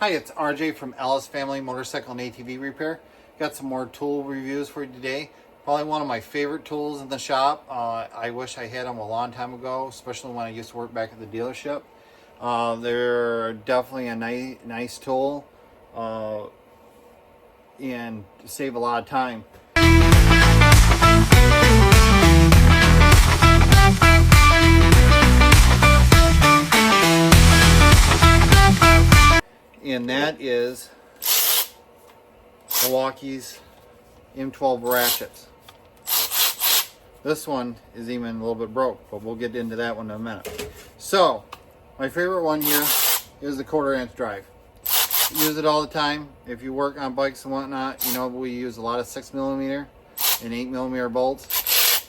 Hi, it's RJ from Ellis Family Motorcycle and ATV Repair. Got some more tool reviews for you today. Probably one of my favorite tools in the shop. I wish I had them a long time ago, especially when I used to work back at the dealership. They're definitely a nice tool and save a lot of time. And that is Milwaukee's M12 Ratchets. This one is even a little bit broke, but we'll get into that one in a minute. So, my favorite one here is the 1/4 inch drive. Use it all the time. If you work on bikes and whatnot, you know we use a lot of 6mm and 8mm bolts.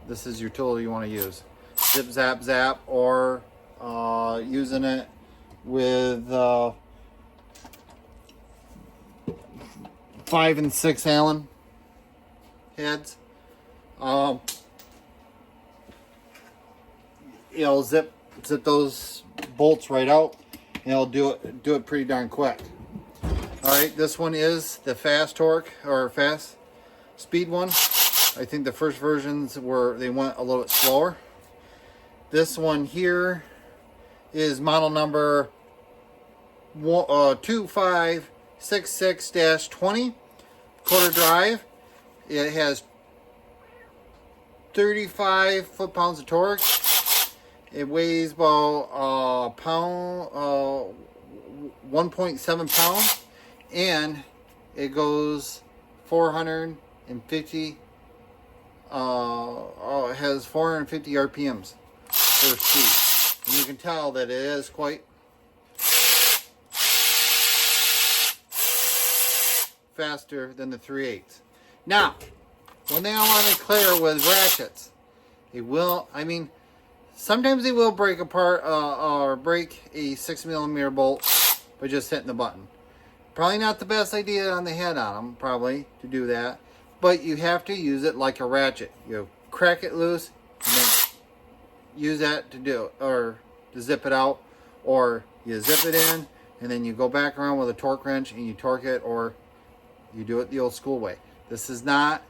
This is your tool you want to use. Zip, zap, zap, or using it with 5 and 6 Allen heads. It'll zip those bolts right out, and it'll do it pretty darn quick. All right, this one is the fast torque or fast speed one. I think the first versions they went a little bit slower. This one here is model number 2566-20, 1/4 drive. It has 35 foot-pounds of torque. It weighs about pound, 1.7 pounds, and it goes 450. It has 450 RPMs for speed, and you can tell that it is quite faster than the 3/8. Now, one thing I want to clear with ratchets, sometimes they will break apart or break a 6mm bolt by just hitting the button. Probably not the best idea on the head on them, probably, to do that. But you have to use it like a ratchet. You crack it loose and then use that to do it, or to zip it out, or you zip it in and then you go back around with a torque wrench and you torque it, or you do it the old school way. This is not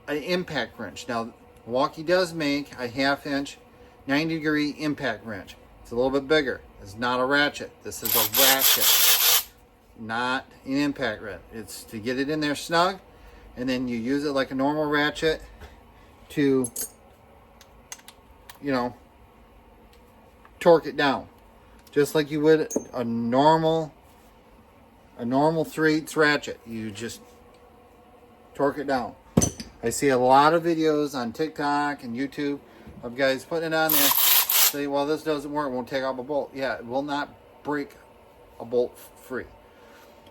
an impact wrench. Now, Milwaukee does make a 1/2 inch 90-degree impact wrench. It's a little bit bigger. It's not a ratchet. This is a ratchet, not an impact wrench. It's to get it in there snug, and then you use it like a normal ratchet to, torque it down, just like you would a normal 3/8 ratchet. You just torque it down. I see a lot of videos on TikTok and YouTube of guys putting it on there, say, well, this doesn't work, it won't take off a bolt. Yeah, it will not break a bolt free,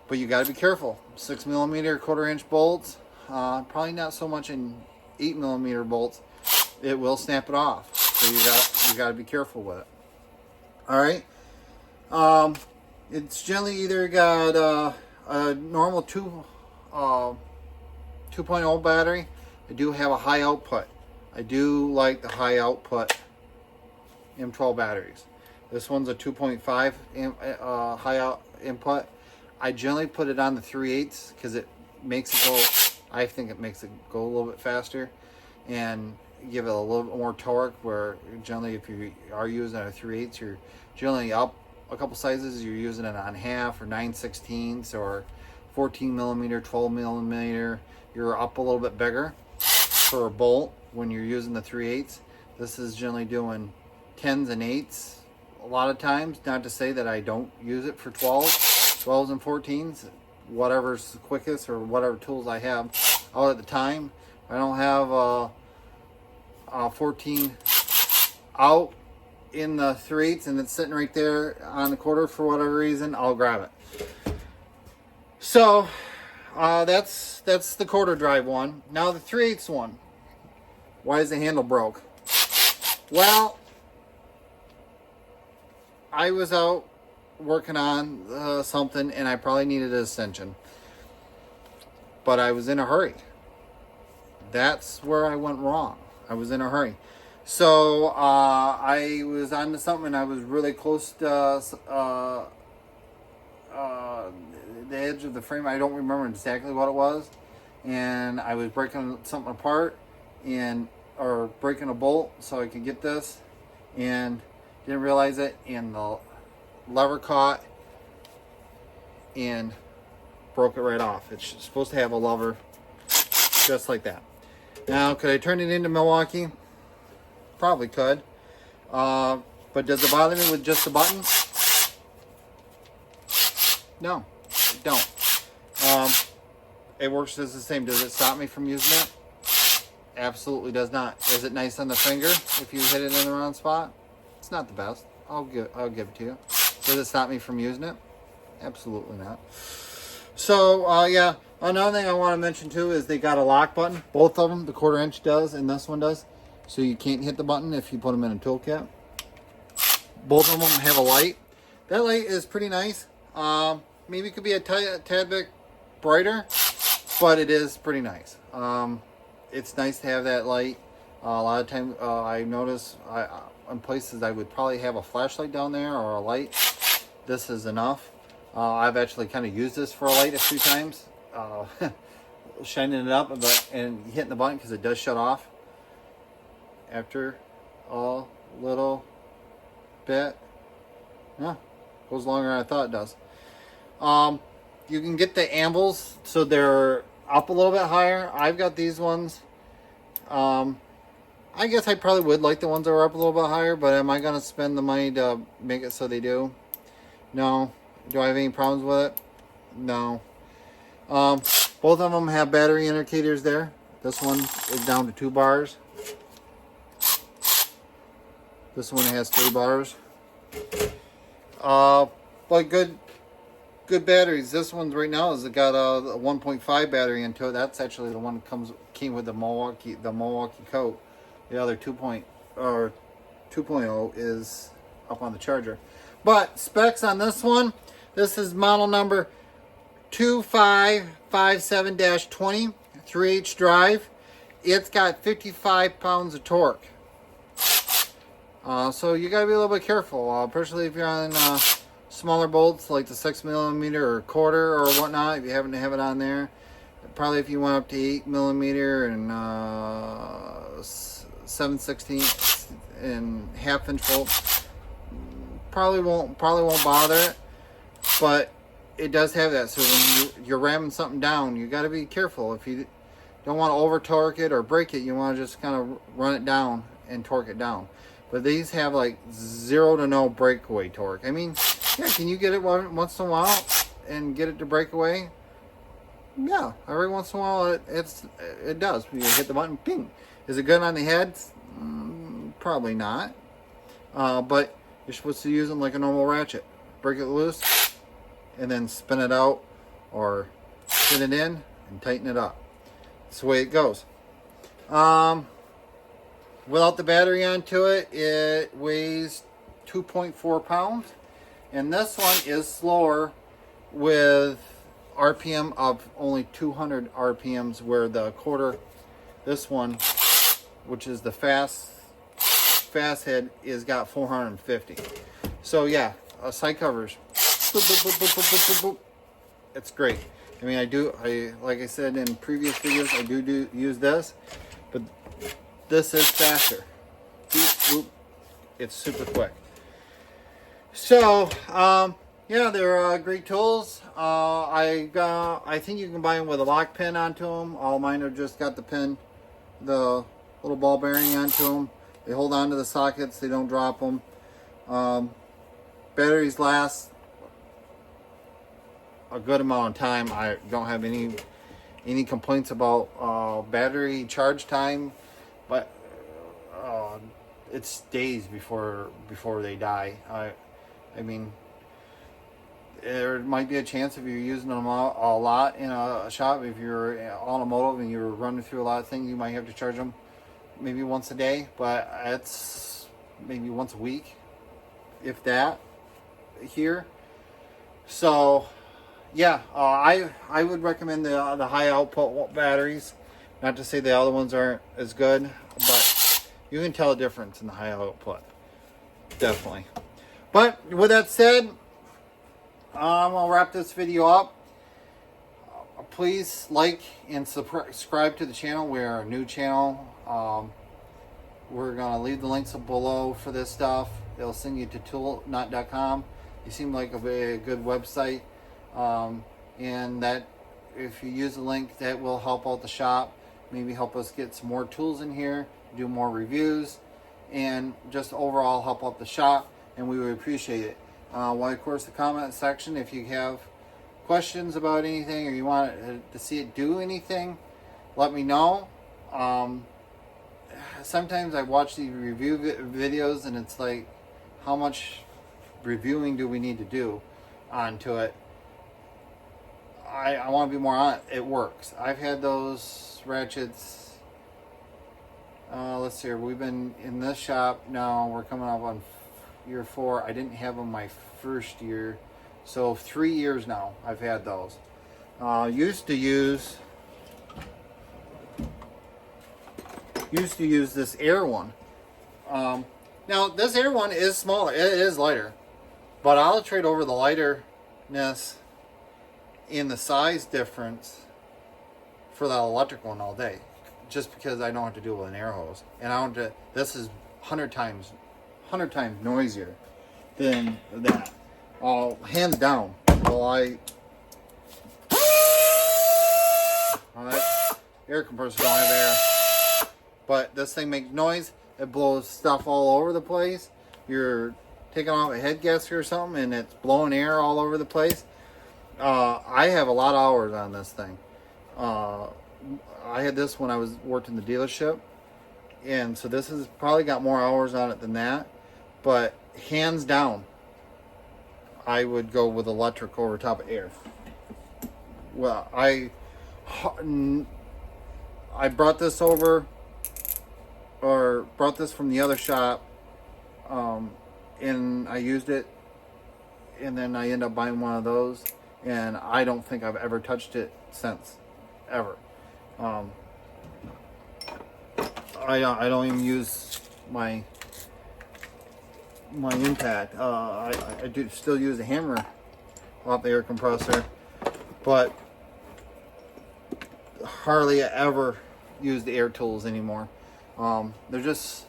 but you got to be careful. 6mm 1/4 inch bolts, probably not so much in 8mm bolts. It will snap it off, so you got to be careful with it. All right. It's generally either got a normal 2.0 battery. I do have a high output. I do like the high output M12 batteries. This one's a 2.5 high input. I generally put it on the 3/8 because it makes it go, I think it makes it go a little bit faster and give it a little bit more torque, where generally if you are using a 3/8, you're generally up a couple sizes. You're using it on 1/2 or 9/16 or 14mm, 12mm. You're up a little bit bigger for a bolt when you're using the 3/8. This is generally doing 10s and 8s a lot of times. Not to say that I don't use it for 12s and 14s, whatever's the quickest or whatever tools I have out at the time. I don't have a 14 out in the 3/8 and it's sitting right there on the 1/4 for whatever reason, I'll grab it. So that's the 1/4 drive one. Now the 3/8 one. Why is the handle broke? Well, I was out working on something and I probably needed an extension, but I was in a hurry. That's where I went wrong. I was in a hurry. So I was onto something and I was really close to the edge of the frame. I don't remember exactly what it was, and I was breaking something apart or breaking a bolt so I could get this, and didn't realize it, and the lever caught and broke it right off. It's supposed to have a lever just like that. Now, could I turn it into Milwaukee? Probably could. But does it bother me with just the buttons? No, it don't. It works just the same. Does it stop me from using it? Absolutely does not. Is it nice on the finger if you hit it in the wrong spot? It's not the best. I'll give it to you. Does it stop me from using it? Absolutely not. So, yeah. Another thing I want to mention too is they got a lock button. Both of them, the 1/4 inch does and this one does. So you can't hit the button if you put them in a toolkit. Both of them have a light. That light is pretty nice. Maybe it could be a tad bit brighter, but it is pretty nice. It's nice to have that light. A lot of times I notice in places I would probably have a flashlight down there or a light. This is enough. I've actually kind of used this for a light a few times. Shining it up and hitting the button because it does shut off after a little bit. Yeah, goes longer than I thought it does. You can get the ambles so they're up a little bit higher. I've got these ones. I guess I probably would like the ones that are up a little bit higher, but am I going to spend the money to make it so they do? No. Do I have any problems with it? No. Both of them have battery indicators there. This one is down to 2 bars. This one has 3 bars. But good batteries. This one right now has got a 1.5 battery into it. That's actually the one that came with the Milwaukee coat. The other 2.0 is up on the charger. But specs on this one, this is model number 2557-20, 3H drive. It's got 55 pounds of torque. So you gotta be a little bit careful, especially if you're on smaller bolts like the 6mm or 1/4 or whatnot. If you happen to have it on there, probably if you went up to 8mm and 7/16 and 1/2 inch bolts, probably won't bother it. But it does have that. So when you're ramming something down, you got to be careful. If you don't want to over torque it or break it, you want to just kind of run it down and torque it down. But these have like 0 to no breakaway torque. I mean, yeah, can you get it once in a while and get it to break away? Yeah, every once in a while it does. You hit the button, ping. Is it good on the head? Probably not. But you're supposed to use them like a normal ratchet. Break it loose and then spin it out or spin it in and tighten it up. That's the way it goes. Without the battery onto it, it weighs 2.4 pounds. And this one is slower with RPM of only 200 RPMs, where the 1/4, this one, which is the fast head, is got 450. So yeah, side covers. Boop, boop, boop, boop, boop, boop, boop. It's great. I mean, like I said in previous videos, I do use this, but this is faster. Boop, boop. It's super quick. So, yeah, they're great tools. I think you can buy them with a lock pin onto them. All mine are just got the little ball bearing onto them. They hold on to the sockets. They don't drop them. Batteries last a good amount of time. I don't have any complaints about battery charge time, but it's days before they die. I mean, there might be a chance if you're using them a lot in a shop, if you're automotive and you're running through a lot of things, you might have to charge them maybe once a day, but it's maybe once a week, if that, here. So yeah, I would recommend the high output batteries. Not to say the other ones aren't as good, but you can tell a difference in the high output, definitely. But with that said, I'll wrap this video up. Please like and subscribe to the channel. We're a new channel. We're going to leave the links below for this stuff. They'll send you to toolnut.com. You seem like a very good website. And that if you use the link, that will help out the shop. Maybe help us get some more tools in here, do more reviews, and just overall help out the shop. And we would appreciate it. Well, of course, the comment section, if you have questions about anything or you want to see it do anything, let me know. Sometimes I watch these review videos and it's like, how much reviewing do we need to do onto it? I want to be more on it. It works. I've had those ratchets. Let's see here. We've been in this shop now. We're coming up on year 4. I didn't have them my first year. So 3 years now I've had those. Used to use this air one. Now this air one is smaller. It is lighter. But I'll trade over the lighterness in the size difference for the electric one all day, just because I don't have to do it with an air hose, and I don't have to, this is 100 times noisier than that. Hands down. Well, air compressor don't have air, but this thing makes noise. It blows stuff all over the place. You're taking off a head gasket or something and it's blowing air all over the place. I have a lot of hours on this thing. I had this when I worked in the dealership, and so this has probably got more hours on it than that. But hands down, I would go with electric over top of air. Well, I brought this over, or brought this from the other shop, and I used it, and then I ended up buying one of those. And I don't think I've ever touched it since, ever. I don't even use my impact. I do still use a hammer off the air compressor, but hardly ever use the air tools anymore. They're just,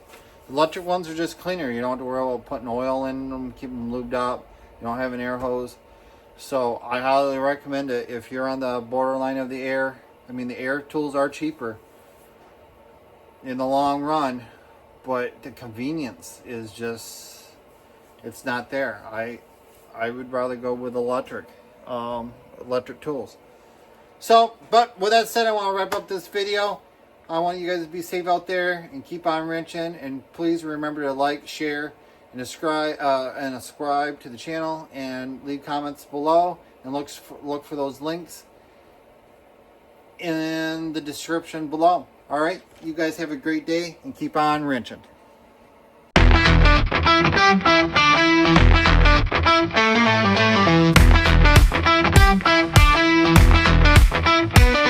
electric ones are just cleaner. You don't have to worry about putting oil in them, keep them lubed up. You don't have an air hose. So I highly recommend it if you're on the borderline of the air. I mean, the air tools are cheaper in the long run, but the convenience is just, it's not there. I would rather go with electric tools. So, but with that said, I want to wrap up this video. I want you guys to be safe out there and keep on wrenching. And please remember to like, share, and subscribe to the channel, and leave comments below, and look for those links in the description below. All right, you guys have a great day and keep on wrenching.